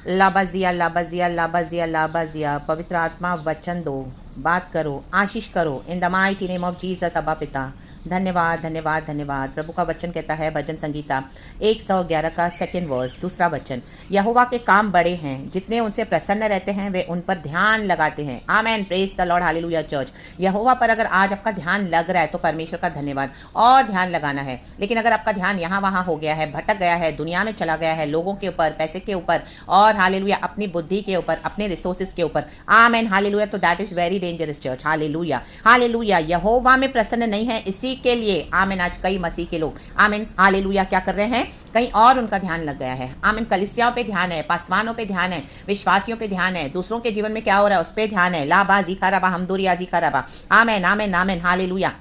लाबाजिया लाबाजिया लाबाजिया लाबाजिया, पवित्र आत्मा वचन दो, बात करो, आशीष करो इन the mighty name of Jesus. अबा पिता धन्यवाद धन्यवाद धन्यवाद। प्रभु का वचन कहता है भजन संगीता 111 का सेकंड वर्स दूसरा वचन, यहोवा के काम बड़े हैं, जितने उनसे प्रसन्न रहते हैं वे उन पर ध्यान लगाते हैं। Amen, praise the Lord, hallelujah church. यहोवा पर अगर आज आपका ध्यान लग रहा है तो परमेश्वर का धन्यवाद, और ध्यान लगाना है। लेकिन अगर आपका ध्यान यहाँ वहाँ हो गया है, भटक गया है, दुनिया में चला गया है, लोगों के ऊपर, पैसे के ऊपर, और हालेलुया अपनी बुद्धि के ऊपर, अपने रिसोर्सेज के ऊपर, आमेन हालेलुया, तो that is very dangerous church. Hallelujah hallelujah. यहोवा में प्रसन्न नहीं है, इसी के लिए आमीन आज कई मसीह के लोग आमीन हालेलुया क्या कर रहे हैं, कहीं और उनका ध्यान लग गया है। आमीन कलीसियाओं पे ध्यान है, पासवानों पे ध्यान है, विश्वासियों पे ध्यान है, दूसरों के जीवन में क्या हो रहा है उस पे ध्यान है। लाबा जीका रबा हमदुरिया जीका रबा, आमीन आमीन आमीन हालेलुया।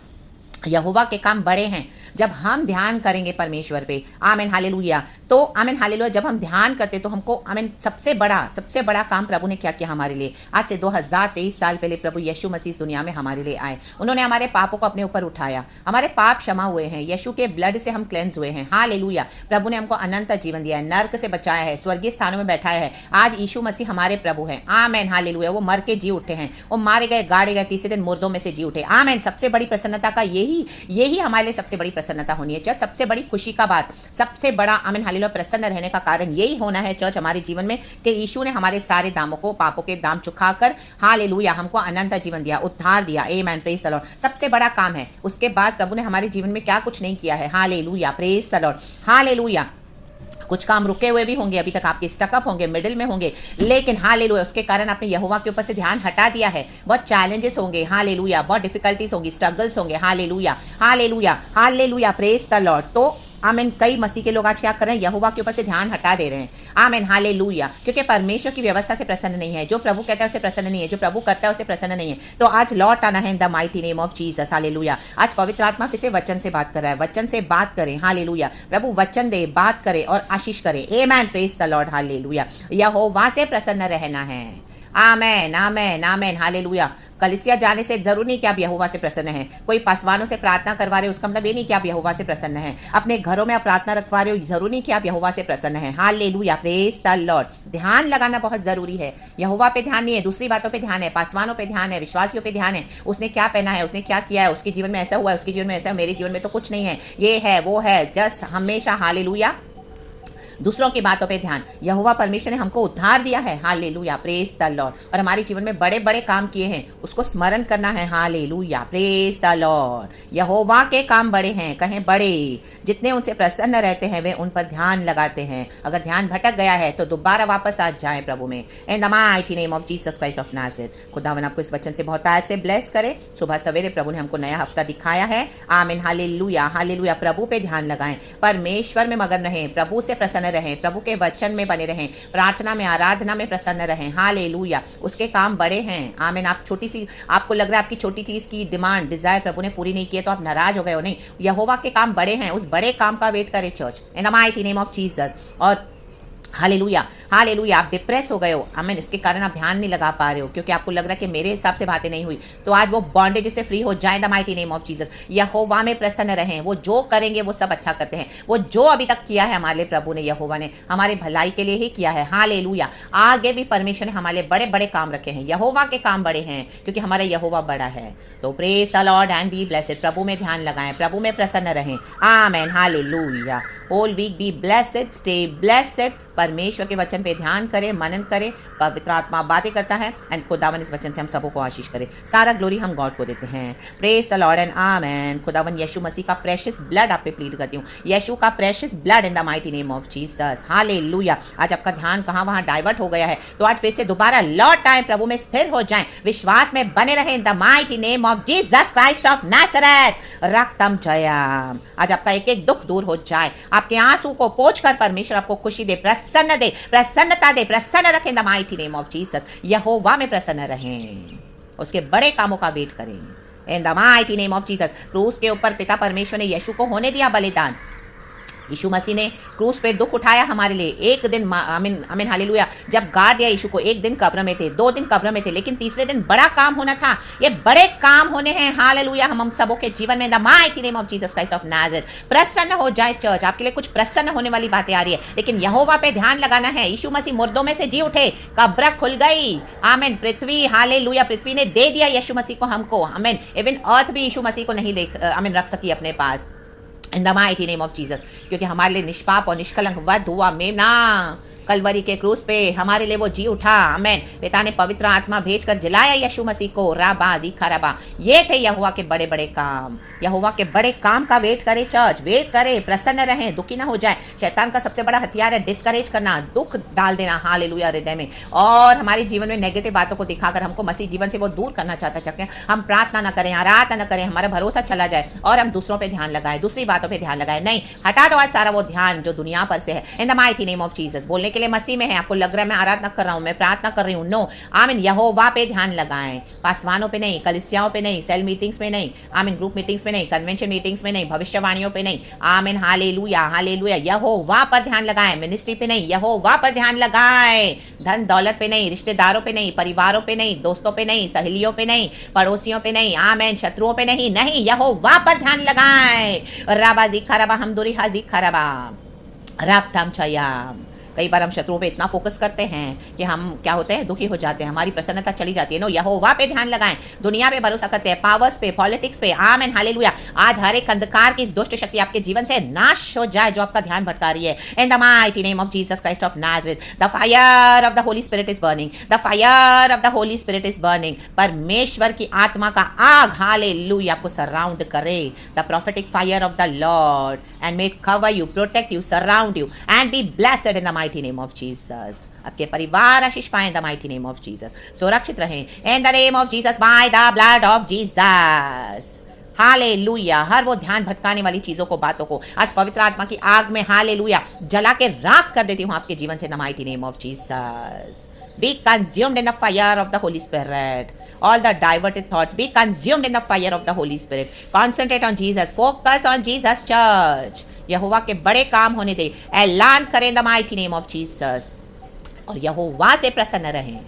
यहोवा के काम बड़े हैं जब हम ध्यान करेंगे परमेश्वर पे, आमीन हालेलुया। तो आमीन हालेलुया, जब हम ध्यान करते तो हमको आमीन सबसे बड़ा काम प्रभु ने क्या किया हमारे लिए। आज से 2023 साल पहले प्रभु यीशु मसीह इस दुनिया में हमारे लिए आए। उन्होंने हमारे पापों को अपने ऊपर उठाया, हमारे पाप क्षमा हुए हैं, यीशु के ब्लड से हम क्लेंस हुए हैं। हालेलुया। प्रभु ने हमको अनंत जीवन दिया है, नर्क से बचाया है, स्वर्गीय स्थानों में बैठाया है। आज यीशु मसीह हमारे प्रभु हैं, आमीन हालेलुया। वो मर के जी उठे हैं, वो मारे गए, गाड़े गए, तीसरे दिन मुर्दों में से जी उठे। आमीन। सबसे बड़ी प्रसन्नता का यही हमारे लिए सबसे बड़ी प्रसन्नता होनी है चर्च, सबसे बड़ी खुशी का बात, सबसे बड़ा आमीन हालेलुया प्रसन्न रहने का कारण यही होना है चर्च हमारे जीवन में कि यीशु ने हमारे सारे दामों को, पापों के दाम चुकाकर हालेलुया हमको अनंत जीवन दिया, उद्धार दिया। आमेन, प्रेज द लॉर्ड। सबसे बड़ा काम है। उसके बाद प्रभु ने हमारे जीवन में क्या कुछ नहीं किया है। Hallelujah, praise the Lord, hallelujah. कुछ काम रुके हुए भी होंगे, अभी तक आपके स्टकअप होंगे, मिडिल में होंगे, लेकिन हालेलुया उसके कारण आपने यहोवा के ऊपर से ध्यान हटा दिया है। बहुत चैलेंजेस होंगे, हालेलुया, बहुत डिफिकल्टीज होंगी, स्ट्रगल्स होंगे, hallelujah hallelujah hallelujah, praise the Lord. तो आमीन कई मसीह के लोग आज क्या कर रहे हैं, यहोवा के ऊपर से ध्यान हटा दे रहे हैं। आमीन हालेलुया, क्योंकि परमेश्वर की व्यवस्था से प्रसन्न नहीं है, जो प्रभु कहता है उसे प्रसन्न नहीं है, जो प्रभु करता है उसे प्रसन्न नहीं है। तो आज लौट आना है इन the mighty name of Jesus. Hallelujah. आज पवित्र आत्मा फिर से वचन से बात कर रहा है, वचन से बात करें। हालेलुया। प्रभु वचन दे, बात करे और आशीष करे। आमेन, प्रेज द लॉर्ड, हालेलुया। यहोवा से प्रसन्न रहना है। आमेन आमेन आमेन हालेलुया। कलीसिया जाने से जरूर नहीं कि आप यहोवा से प्रसन्न हैं। कोई पासवानों से प्रार्थना करवा रहे हो उसका मतलब ये नहीं कि आप यहोवा से प्रसन्न हैं। अपने घरों में आप प्रार्थना रखवा रहे हो जरूर नहीं कि आप यहोवा से प्रसन्न हैं। Hallelujah, praise the Lord. ध्यान लगाना बहुत जरूरी है। यहोवा पे ध्यान नहीं है, दूसरी बातों पे ध्यान है, पासवानों पे ध्यान है, विश्वासियों पे ध्यान है। उसने क्या पहना है, उसने क्या किया है, उसके जीवन में ऐसा हुआ है, उसके जीवन में ऐसा है, मेरे जीवन में तो कुछ नहीं है, ये है वो है, जस्ट हमेशा हालेलुया दूसरों की बातों पे ध्यान। यहोवा परमेश्वर ने हमको उद्धार दिया है, हालेलुया, प्रेज द लॉर्ड, और हमारे जीवन में बड़े बड़े काम किए हैं, उसको स्मरण करना है। Hallelujah, praise the Lord. यहोवा के काम बड़े हैं, कहें बड़े, जितने उनसे प्रसन्न रहते हैं वे उन पर ध्यान लगाते हैं। अगर ध्यान भटक गया है तो दोबारा वापस आ जाए प्रभु में, इन the mighty name of Jesus Christ of Nazareth. खुदावन आपको इस वचन से बहुत आयत से ब्लेस करे। सुबह सवेरे प्रभु ने हमको नया हफ्ता दिखाया है। आमीन हालेलुया हालेलुया। प्रभु पे ध्यान लगाएं, परमेश्वर में मगन रहें, प्रभु से प्रसन्न रहें, प्रभु के वचन में बने रहें, प्रार्थना में, आराधना में प्रसन्न रहें। हालेलुया। उसके काम बड़े हैं। आमीन। आप छोटी सी, आपको लग रहा है आपकी छोटी चीज की डिमांड, डिजायर प्रभु ने पूरी नहीं की है तो आप नाराज हो गए हो, नहीं, यहोवा के काम बड़े हैं, उस बड़े काम का वेट करें church, in the mighty name of Jesus. और हालेलुया हालेलुया। आप डिप्रेस हो गए हो, आमीन, इसके कारण आप ध्यान नहीं लगा पा रहे हो क्योंकि आपको लग रहा है कि मेरे हिसाब से बातें नहीं हुई, तो आज वो बॉन्डेज से फ्री हो जाए the mighty name of Jesus. यहोवा में प्रसन्न रहें, वो जो करेंगे वो सब अच्छा करते हैं। वो जो अभी तक किया है हमारे लिए प्रभु ने, यहोवा ने हमारे भलाई के लिए ही किया है। हालेलुया। आगे भी परमेश्वर ने हमारे बड़े बड़े काम रखे हैं। यहोवा के काम बड़े हैं क्योंकि हमारा यहोवा बड़ा है। तो praise the Lord and be blessed. प्रभु में ध्यान लगाएं, प्रभु में प्रसन्न रहें। Amen hallelujah. Whole week be blessed, stay blessed. परमेश्वर के वचन पे ध्यान करें, मनन करें, पवित्र आत्मा बातें करता है एंड खुदावन इस वचन से हम सबों को आशीष करे। सारा ग्लोरी हम गॉड को देते हैं। प्रेज द लॉर्ड एंड आमेन। खुदावन यीशु मसीह का प्रेशियस ब्लड आप पे प्लीड करती हूँ, यीशु का precious blood in the mighty name of Jesus. Hallelujah. आज आपका ध्यान कहाँ वहाँ डाइवर्ट हो गया है तो आज फिर से दोबारा लौट आए, प्रभु में स्थिर हो जाएं, विश्वास में बने रहें in the mighty name of Jesus Christ of Nazareth. रक्तम जयम। आज आपका एक एक दुख दूर हो जाए, आपके आंसू को पोंछकर परमेश्वर आपको खुशी दे, प्रसन्न दे, प्रसन्नता दे, प्रसन्न रखें the mighty name of Jesus. यहोवा में प्रसन्न रहें, उसके बड़े कामों का वेट करें in the mighty name of Jesus. क्रूस के ऊपर पिता परमेश्वर ने यीशु को होने दिया बलिदान, यीशु मसीह ने क्रूस पे दुख उठाया हमारे लिए। एक दिन आमीन आमीन हालेलुया, जब गाड़ दिया यीशु को, एक दिन कब्र में थे, 2 दिन कब्र में थे, लेकिन तीसरे दिन बड़ा काम होना था। ये बड़े काम होने हैं हालेलुया हम सबों के जीवन में। The mighty name of Jesus Christ of Nazareth. प्रसन्न हो जाए चर्च, आपके लिए कुछ प्रसन्न होने वाली बातें आ रही है, लेकिन यहोवा पे ध्यान लगाना है। यीशु मसीह मुर्दों में से जी उठे, कब्र खुल गई, आमीन। पृथ्वी हालेलुया, पृथ्वी ने दे दिया यीशु मसीह को हमको, आमीन। इवन अर्थ भी यीशु मसीह को नहीं आमीन रख सकी अपने पास, in the mighty name of Jesus, क्योंकि हमारे लिए निष्पाप और निष्कलंक वध हुआ मेमना कलवरी के क्रूस पे, हमारे लिए वो जी उठा, आमेन। पिता ने पवित्र आत्मा भेजकर जिलाया यीशु मसीह को, राबा जीखा रबा। ये थे यहोवा के बड़े बड़े काम। यहोवा के बड़े काम का वेट करे चर्च, वेट करे, प्रसन्न रहें, दुखी ना हो जाए। शैतान का सबसे बड़ा हथियार है डिस्करेज करना, दुख डाल देना हालेलुया हृदय में, और हमारे जीवन में नेगेटिव बातों को दिखाकर हमको मसीह जीवन से वो दूर करना चाहता है। हम प्रार्थना ना करें, आराधना न करें, हमारा भरोसा चला जाए और हम दूसरों पे ध्यान लगाएं, दूसरी बातों पे ध्यान लगाएं। नहीं, हटा दो आज सारा वो ध्यान जो दुनिया पर से है, इन the mighty name of Jesus. बोलने के लिए मसीह में है, आपको लग रहा है मैं आराधना कर रहा हूं, मैं प्रार्थना कर रही हूं, नो, आमीन। यहोवा पे ध्यान लगाएं, पासवानों पे नहीं, कलीसियाओं पे नहीं, सेल मीटिंग्स में नहीं, आमीन, ग्रुप मीटिंग्स में नहीं, कन्वेंशन मीटिंग्स में नहीं, भविष्यवाणियों पे नहीं, आमीन हालेलुया हालेलुया। यहोवा पर ध्यान लगाएं, मिनिस्ट्री पे नहीं, यहोवा पर ध्यान लगाएं। धन दौलत पे नहीं, रिश्तेदारों पे नहीं, परिवारों पे नहीं, दोस्तों पे नहीं, सहेलियों पे नहीं, पड़ोसियों पे नहीं, आमीन, शत्रुओं पे नहीं, नहीं, यहोवा पर ध्यान लगाएं। राबा जीखा रबा हमदुरी हाजीखा रबा रागथाम छयाम। कई बार हम शत्रुओं पे इतना फोकस करते हैं कि हम क्या होते हैं, दुखी हो जाते हैं, हमारी प्रसन्नता चली जाती है। नो, यहोवा पे ध्यान लगाएं। दुनिया पे भरोसा करते हैं, पावर्स पे, पॉलिटिक्स पे, आमीन हालेलुया। आज हर एक अंधकार की दुष्ट शक्ति आपके जीवन से नाश हो जाए जो आपका ध्यान भटका रही है, इन the mighty name of Jesus Christ of Nazareth. The fire of the Holi spirit is burning, the fire of the Holi spirit is burning. परमेश्वर की आत्मा का आग हालेलुया आपको सराउंड करे। The prophetic fire of the Lord and may cover you, protect you, surround you and be blessed in the mighty name of Jesus. आपके परिवार आशीष पाएं, the mighty name of Jesus. सुरक्षित रहें in the name of Jesus, by the blood of Jesus. Hallelujah. हर वो ध्यान भटकाने वाली चीजों को, बातों को आज पवित्र आत्मा की आग में हालेलुया जला के राख कर देती हूं आपके जीवन से, the mighty name of Jesus. Be consumed in the fire of the Holy Spirit. All the diverted thoughts be consumed in the fire of the Holy Spirit. Concentrate on Jesus. Focus on Jesus, church. यहोवा के बड़े काम होने दे, ऐलान करें the mighty name of Jesus, और यहोवा से प्रसन्न रहें।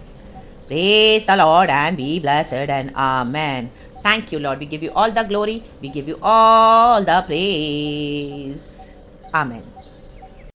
Praise the Lord and be blessed and amen. Thank you, Lord. We give you all the glory. We give you all the praise. Amen.